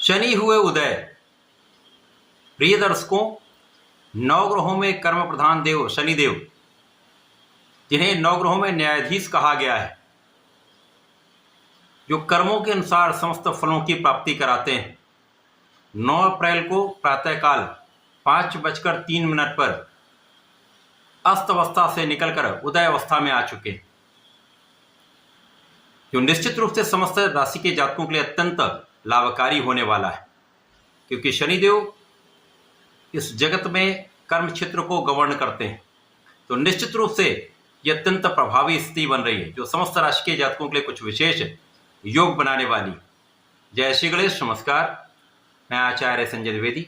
शनि हुए उदय। प्रिय दर्शकों, नवग्रहों में कर्म प्रधान देव शनिदेव, जिन्हें नवग्रहों में न्यायाधीश कहा गया है, जो कर्मों के अनुसार समस्त फलों की प्राप्ति कराते हैं, 9 अप्रैल को प्रातःकाल 5:03 पर अस्त अवस्था से निकलकर उदय अवस्था में आ चुके हैं, जो निश्चित रूप से समस्त राशि के जातकों के लिए अत्यंत लाभकारी होने वाला है, क्योंकि शनिदेव इस जगत में कर्म क्षेत्र को गवर्न करते हैं। तो निश्चित रूप से यह अत्यंत प्रभावी स्थिति बन रही है, जो समस्त राशि के जातकों के लिए कुछ विशेष योग बनाने वाली। जय श्री गणेश। नमस्कार, मैं आचार्य संजय द्विवेदी।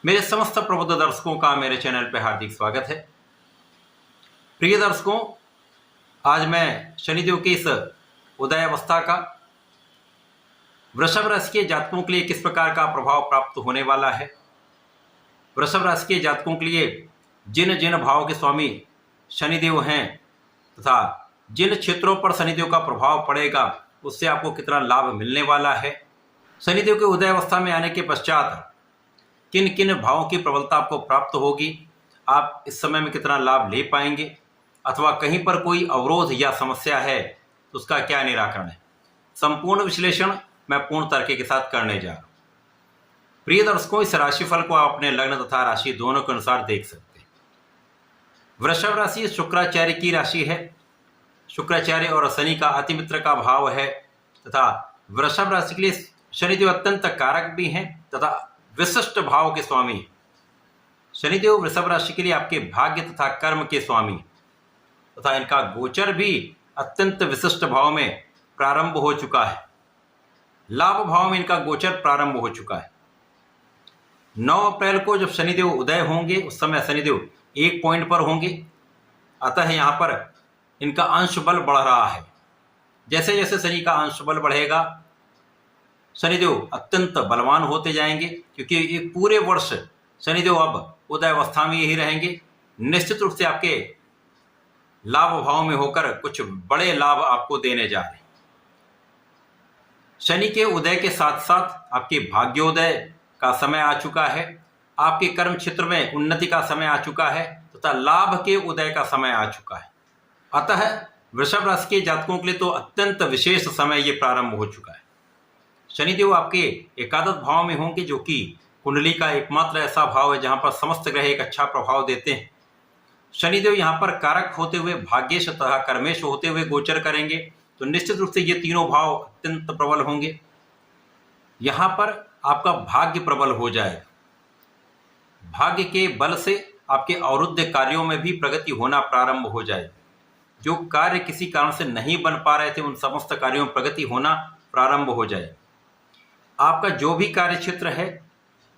मेरे समस्त प्रबुद्ध दर्शकों का मेरे चैनल पर हार्दिक स्वागत है। प्रिय दर्शकों, आज मैं शनिदेव की इस उदय अवस्था का वृषभ राशि के जातकों के लिए किस प्रकार का प्रभाव प्राप्त होने वाला है, वृषभ राशि के जातकों के लिए जिन जिन भावों के स्वामी शनिदेव हैं तथा जिन क्षेत्रों पर शनिदेव का प्रभाव पड़ेगा उससे आपको कितना लाभ मिलने वाला है, शनिदेव के उदय अवस्था में आने के पश्चात किन किन भावों की प्रबलता आपको प्राप्त होगी, आप इस समय में कितना लाभ ले पाएंगे, अथवा कहीं पर कोई अवरोध या समस्या है तो उसका क्या निराकरण है, संपूर्ण विश्लेषण मैं पूर्ण तर्क के साथ करने जा रहा हूँ। प्रिय दर्शकों, इस राशिफल को आप अपने लग्न तथा राशि दोनों के अनुसार देख सकते हैं। वृषभ राशि शुक्राचार्य की राशि है। शुक्राचार्य और शनि का अतिमित्र का भाव है तथा वृषभ राशि के लिए शनिदेव अत्यंत कारक भी हैं तथा विशिष्ट भाव के स्वामी हैं। शनिदेव वृषभ राशि के लिए आपके भाग्य तथा कर्म के स्वामी तथा इनका गोचर भी अत्यंत विशिष्ट भाव में प्रारंभ हो चुका है। लाभ भाव में इनका गोचर प्रारंभ हो चुका है। 9 अप्रैल को जब शनिदेव उदय होंगे उस समय शनिदेव 1 पॉइंट पर होंगे, अतः यहाँ पर इनका अंश बल बढ़ रहा है। जैसे जैसे शनि का अंश बल बढ़ेगा शनिदेव अत्यंत बलवान होते जाएंगे, क्योंकि एक पूरे वर्ष शनिदेव अब उदय अवस्था में यही रहेंगे। निश्चित रूप से आपके लाभ भाव में होकर कुछ बड़े लाभ आपको देने जा रहे हैं। शनि के उदय के साथ साथ आपके भाग्योदय का समय आ चुका है, आपके कर्म क्षेत्र में उन्नति का समय आ चुका है तथा लाभ के उदय का समय आ चुका है। अतः वृषभ राशि के जातकों के लिए तो अत्यंत विशेष समय ये प्रारंभ हो चुका है। शनिदेव आपके एकादश भाव में होंगे, जो कि कुंडली का एकमात्र ऐसा भाव है जहां पर समस्त ग्रह एक अच्छा प्रभाव देते हैं। शनिदेव यहाँ पर कारक होते हुए भाग्येश तथा कर्मेश होते हुए गोचर करेंगे, तो निश्चित रूप से ये तीनों भाव अत्यंत प्रबल होंगे। यहाँ पर आपका भाग्य प्रबल हो जाएगा। भाग्य के बल से आपके अवरुद्ध कार्यों में भी प्रगति होना प्रारंभ हो जाएगी। जो कार्य किसी कारण से नहीं बन पा रहे थे उन समस्त कार्यों में प्रगति होना प्रारंभ हो जाएगी। आपका जो भी कार्य क्षेत्र है,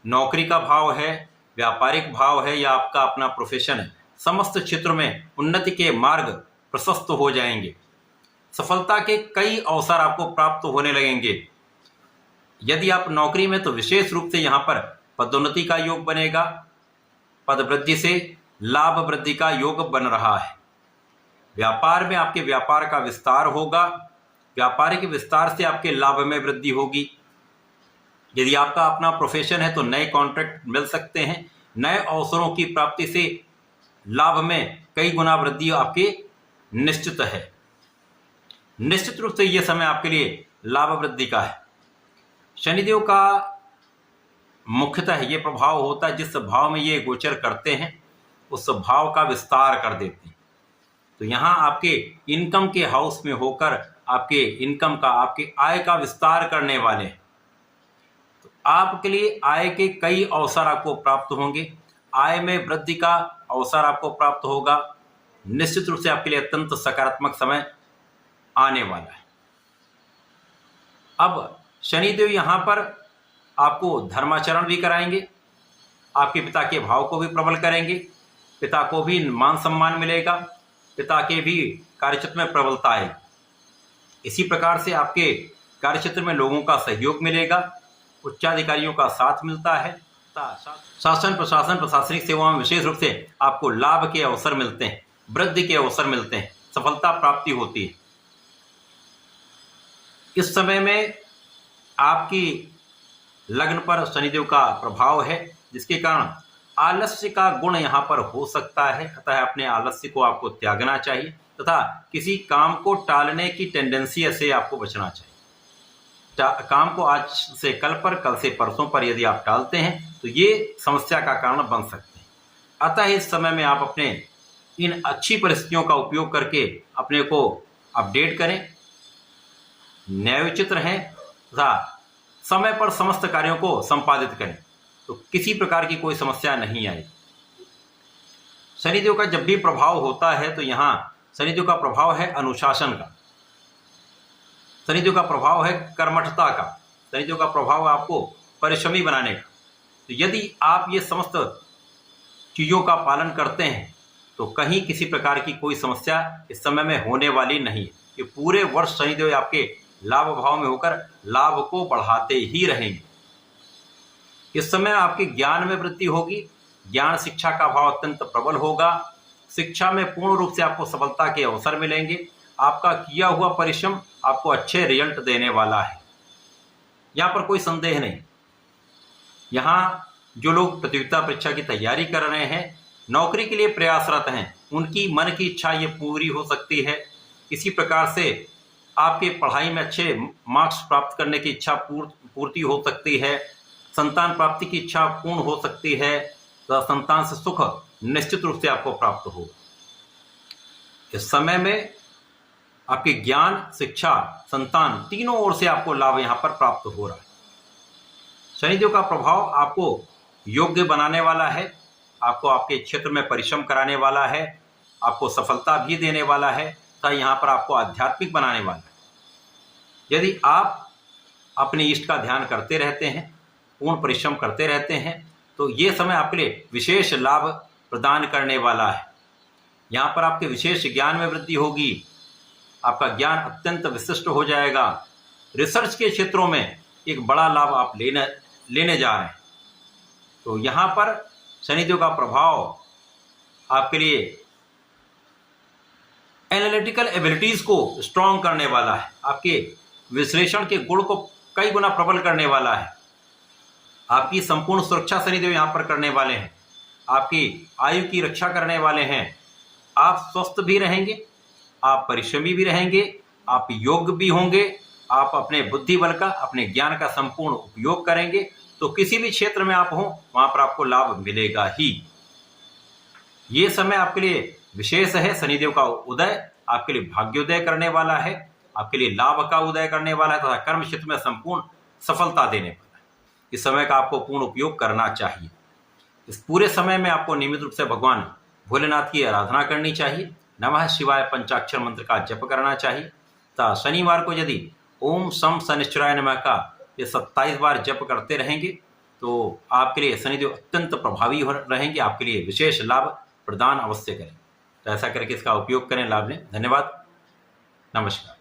नौकरी का भाव है, व्यापारिक भाव है या आपका अपना प्रोफेशन है, समस्त क्षेत्रों में उन्नति के मार्ग प्रशस्त हो जाएंगे। सफलता के कई अवसर आपको प्राप्त होने लगेंगे। यदि आप नौकरी में तो विशेष रूप से यहाँ पर पदोन्नति का योग बनेगा, पद वृद्धि से लाभ वृद्धि का योग बन रहा है। व्यापार में आपके व्यापार का विस्तार होगा, व्यापारिक विस्तार से आपके लाभ में वृद्धि होगी। यदि आपका अपना प्रोफेशन है तो नए कॉन्ट्रैक्ट मिल सकते हैं, नए अवसरों की प्राप्ति से लाभ में कई गुना वृद्धि आपके निश्चित है। निश्चित रूप से यह समय आपके लिए लाभ वृद्धि का है। शनिदेव का मुख्यतः ये प्रभाव होता है, जिस भाव में ये गोचर करते हैं उस भाव का विस्तार कर देते हैं। तो यहाँ आपके इनकम के हाउस में होकर आपके इनकम का, आपके आय का विस्तार करने वाले हैं। तो आपके लिए आय के कई अवसर आपको प्राप्त होंगे, आय में वृद्धि का अवसर आपको प्राप्त होगा। निश्चित रूप से आपके लिए अत्यंत सकारात्मक समय आने वाला है। अब शनिदेव यहाँ पर आपको धर्माचरण भी कराएंगे, आपके पिता के भाव को भी प्रबल करेंगे, पिता को भी मान सम्मान मिलेगा, पिता के भी कार्यक्षेत्र में प्रबलता आएगी। इसी प्रकार से आपके कार्यक्षेत्र में लोगों का सहयोग मिलेगा, उच्चाधिकारियों का साथ मिलता है, शासन प्रशासन प्रशासनिक सेवाओं में विशेष रूप से आपको लाभ के अवसर मिलते हैं, वृद्धि के अवसर मिलते हैं, सफलता प्राप्ति होती है। इस समय में आपकी लग्न पर शनिदेव का प्रभाव है, जिसके कारण आलस्य का गुण यहाँ पर हो सकता है। अतः अपने आलस्य को आपको त्यागना चाहिए तथा किसी काम को टालने की टेंडेंसी से आपको बचना चाहिए। काम को आज से कल पर, कल से परसों पर यदि आप टालते हैं तो ये समस्या का कारण बन सकते हैं। अतः इस समय में आप अपने इन अच्छी परिस्थितियों का उपयोग करके अपने को अपडेट करें, न्यायोचित रहें तथा समय पर समस्त कार्यों को संपादित करें, तो किसी प्रकार की कोई समस्या नहीं आएगी। शनिदेव का जब भी प्रभाव होता है तो यहाँ शनिदेव का प्रभाव है अनुशासन का, शनिदेव का प्रभाव है कर्मठता का, शनिदेव का प्रभाव है आपको परिश्रमी बनाने का। तो यदि आप ये समस्त चीज़ों का पालन करते हैं तो कहीं किसी प्रकार की कोई समस्या इस समय में होने वाली नहीं है। कि पूरे वर्ष शनिदेव आपके लाभ भाव में होकर लाभ को बढ़ाते ही रहेंगे। इस समय आपके ज्ञान में वृद्धि होगी, ज्ञान शिक्षा का भाव अत्यंत प्रबल होगा, शिक्षा में पूर्ण रूप से आपको सफलता के अवसर मिलेंगे। आपका किया हुआ परिश्रम आपको अच्छे रिजल्ट देने वाला है, यहाँ पर कोई संदेह नहीं। यहाँ जो लोग प्रतियोगिता परीक्षा की तैयारी कर रहे हैं, नौकरी के लिए प्रयासरत हैं, उनकी मन की इच्छा ये पूरी हो सकती है। किसी प्रकार से आपके पढ़ाई में अच्छे मार्क्स प्राप्त करने की इच्छा पूर्ति हो सकती है, संतान प्राप्ति की इच्छा पूर्ण हो सकती है, तो संतान से सुख निश्चित रूप से आपको प्राप्त होगा। इस समय में आपके ज्ञान, शिक्षा, संतान तीनों ओर से आपको लाभ यहाँ पर प्राप्त हो रहा है। शनिदेव का प्रभाव आपको योग्य बनाने वाला है, आपको आपके क्षेत्र में परिश्रम कराने वाला है, आपको सफलता भी देने वाला है तथा यहाँ पर आपको आध्यात्मिक बनाने वाला है। यदि आप अपने इष्ट का ध्यान करते रहते हैं, पूर्ण परिश्रम करते रहते हैं, तो ये समय आपके लिए विशेष लाभ प्रदान करने वाला है। यहाँ पर आपके विशेष ज्ञान में वृद्धि होगी, आपका ज्ञान अत्यंत विशिष्ट हो जाएगा। रिसर्च के क्षेत्रों में एक बड़ा लाभ आप लेने जा रहे हैं। तो यहाँ पर शनिदेव का प्रभाव आपके लिए एनालिटिकल एबिलिटीज को स्ट्रॉन्ग करने वाला है, आपके विश्लेषण के गुण को कई गुना प्रबल करने वाला है। आपकी संपूर्ण सुरक्षा शनिदेव यहाँ पर करने वाले हैं, आपकी आयु की रक्षा करने वाले हैं। आप स्वस्थ भी रहेंगे, आप परिश्रमी भी रहेंगे, आप योग्य भी होंगे, आप अपने बुद्धि बल का, अपने ज्ञान का संपूर्ण उपयोग करेंगे, तो किसी भी क्षेत्र में आप हों वहाँ पर आपको लाभ मिलेगा ही। ये समय आपके लिए विशेष है। शनिदेव का उदय आपके लिए भाग्योदय करने वाला है, आपके लिए लाभ का उदय करने वाला है तथा कर्म क्षेत्र में संपूर्ण सफलता देने वाला है। इस समय का आपको पूर्ण उपयोग करना चाहिए। इस पूरे समय में आपको नियमित रूप से भगवान भोलेनाथ की आराधना करनी चाहिए, नमः शिवाय पंचाक्षर मंत्र का जप करना चाहिए तथा शनिवार को यदि ओम शम शनिश्चराय नमः का ये 27 बार जप करते रहेंगे तो आपके लिए शनिदेव अत्यंत प्रभावी रहेंगे, आपके लिए विशेष लाभ प्रदान अवश्य करें। तो ऐसा करके इसका उपयोग करें, लाभ लें। धन्यवाद, नमस्कार।